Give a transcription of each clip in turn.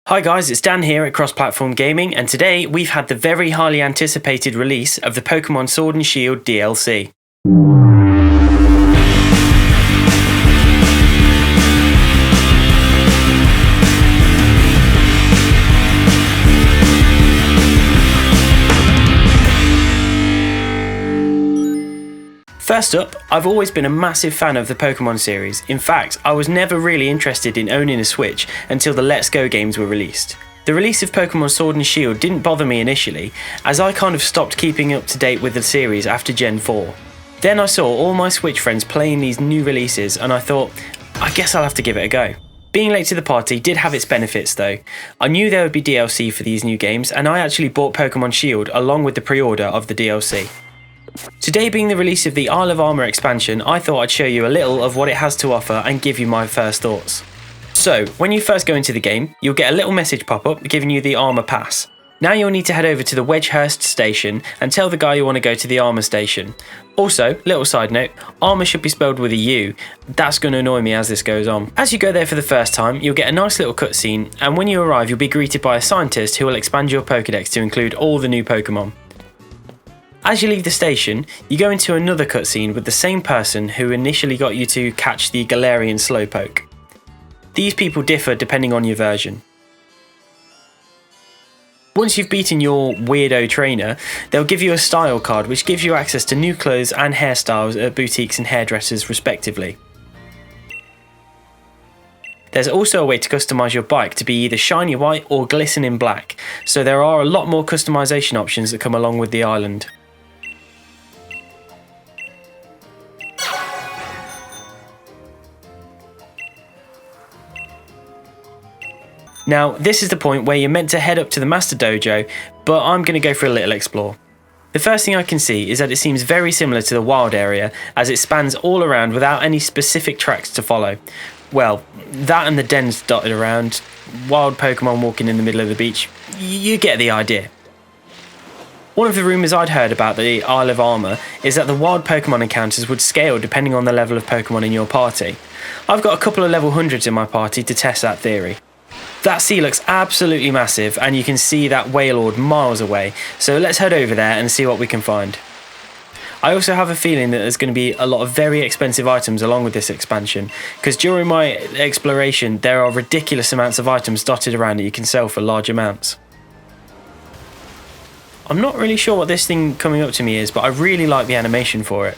Hi guys, it's Dan here at Cross Platform Gaming, and today we've had the very highly anticipated release of the Pokemon Sword and Shield DLC. First up, I've always been a massive fan of the Pokemon series. In fact, I was never really interested in owning a Switch until the Let's Go games were released. The release of Pokemon Sword and Shield didn't bother me initially, as I kind of stopped keeping up to date with the series after Gen 4. Then I saw all my Switch friends playing these new releases and I thought, I guess I'll have to give it a go. Being late to the party did have its benefits though. I knew there would be DLC for these new games and I actually bought Pokemon Shield along with the pre-order of the DLC. Today being the release of the Isle of Armor expansion, I thought I'd show you a little of what it has to offer and give you my first thoughts. So, when you first go into the game, you'll get a little message pop up giving you the Armor Pass. Now you'll need to head over to the Wedgehurst station and tell the guy you want to go to the Armor station. Also, little side note, Armor should be spelled with a U. That's going to annoy me as this goes on. As you go there for the first time, you'll get a nice little cutscene, and when you arrive you'll be greeted by a scientist who will expand your Pokédex to include all the new Pokemon. As you leave the station, you go into another cutscene with the same person who initially got you to catch the Galarian Slowpoke. These people differ depending on your version. Once you've beaten your weirdo trainer, they'll give you a style card which gives you access to new clothes and hairstyles at boutiques and hairdressers respectively. There's also a way to customise your bike to be either shiny white or glistening black, so there are a lot more customisation options that come along with the island. Now, this is the point where you're meant to head up to the Master Dojo, but I'm going to go for a little explore. The first thing I can see is that it seems very similar to the wild area, as it spans all around without any specific tracks to follow. Well, that and the dens dotted around, wild Pokemon walking in the middle of the beach, you get the idea. One of the rumours I'd heard about the Isle of Armor is that the wild Pokemon encounters would scale depending on the level of Pokemon in your party. I've got a couple of level 100s in my party to test that theory. That sea looks absolutely massive and you can see that Wailord miles away, so let's head over there and see what we can find. I also have a feeling that there's going to be a lot of very expensive items along with this expansion, because during my exploration there are ridiculous amounts of items dotted around that you can sell for large amounts. I'm not really sure what this thing coming up to me is, but I really like the animation for it.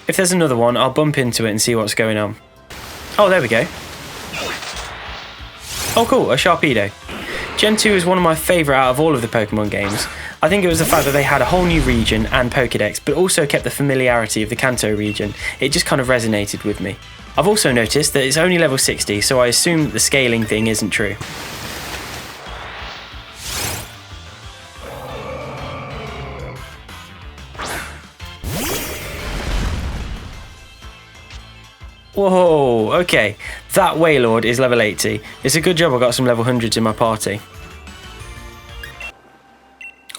If there's another one, I'll bump into it and see what's going on. Oh, there we go. Oh cool, a Sharpedo. Gen 2 is one of my favourite out of all of the Pokemon games. I think it was the fact that they had a whole new region and Pokédex, but also kept the familiarity of the Kanto region. It just kind of resonated with me. I've also noticed that it's only level 60, so I assume that the scaling thing isn't true. Whoa, okay, that Wailord is level 80. It's a good job I got some level 100s in my party.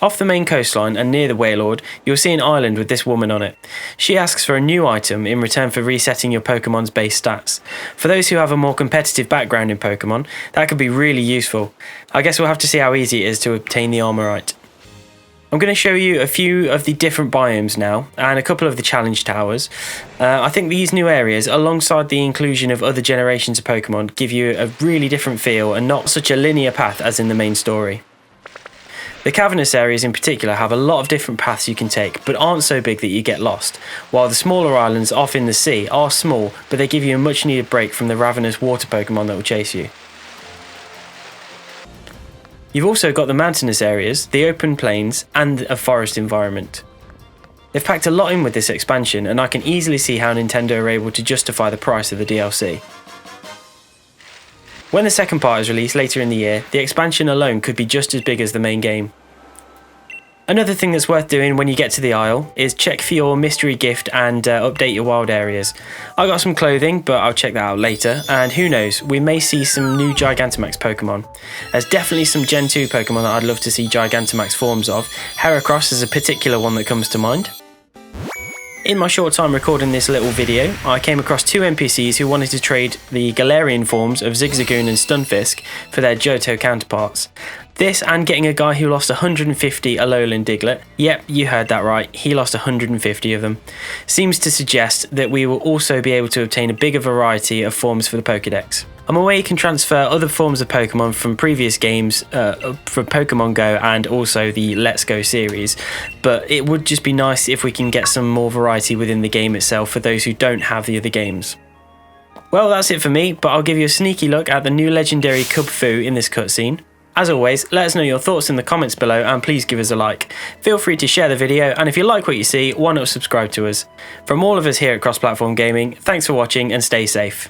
Off the main coastline and near the Wailord, you'll see an island with this woman on it. She asks for a new item in return for resetting your Pokemon's base stats. For those who have a more competitive background in Pokemon, that could be really useful. I guess we'll have to see how easy it is to obtain the Armorite. I'm going to show you a few of the different biomes now, and a couple of the challenge towers. I think these new areas, alongside the inclusion of other generations of Pokemon, give you a really different feel and not such a linear path as in the main story. The cavernous areas in particular have a lot of different paths you can take, but aren't so big that you get lost, while the smaller islands off in the sea are small, but they give you a much needed break from the ravenous water Pokemon that will chase you. You've also got the mountainous areas, the open plains, and a forest environment. They've packed a lot in with this expansion, and I can easily see how Nintendo are able to justify the price of the DLC. When the second part is released later in the year, the expansion alone could be just as big as the main game. Another thing that's worth doing when you get to the Isle is check for your mystery gift and update your wild areas. I got some clothing, but I'll check that out later, and who knows, we may see some new Gigantamax Pokemon. There's definitely some Gen 2 Pokemon that I'd love to see Gigantamax forms of. Heracross is a particular one that comes to mind. In my short time recording this little video, I came across two NPCs who wanted to trade the Galarian forms of Zigzagoon and Stunfisk for their Johto counterparts. This and getting a guy who lost 150 Alolan Diglett. Yep, you heard that right, he lost 150 of them. Seems to suggest that we will also be able to obtain a bigger variety of forms for the Pokédex. I'm aware you can transfer other forms of Pokemon from previous games from Pokemon Go and also the Let's Go series, but it would just be nice if we can get some more variety within the game itself for those who don't have the other games. Well, that's it for me, but I'll give you a sneaky look at the new legendary Kubfu in this cutscene. As always, let us know your thoughts in the comments below and please give us a like. Feel free to share the video, and if you like what you see, why not subscribe to us. From all of us here at Cross Platform Gaming, thanks for watching and stay safe.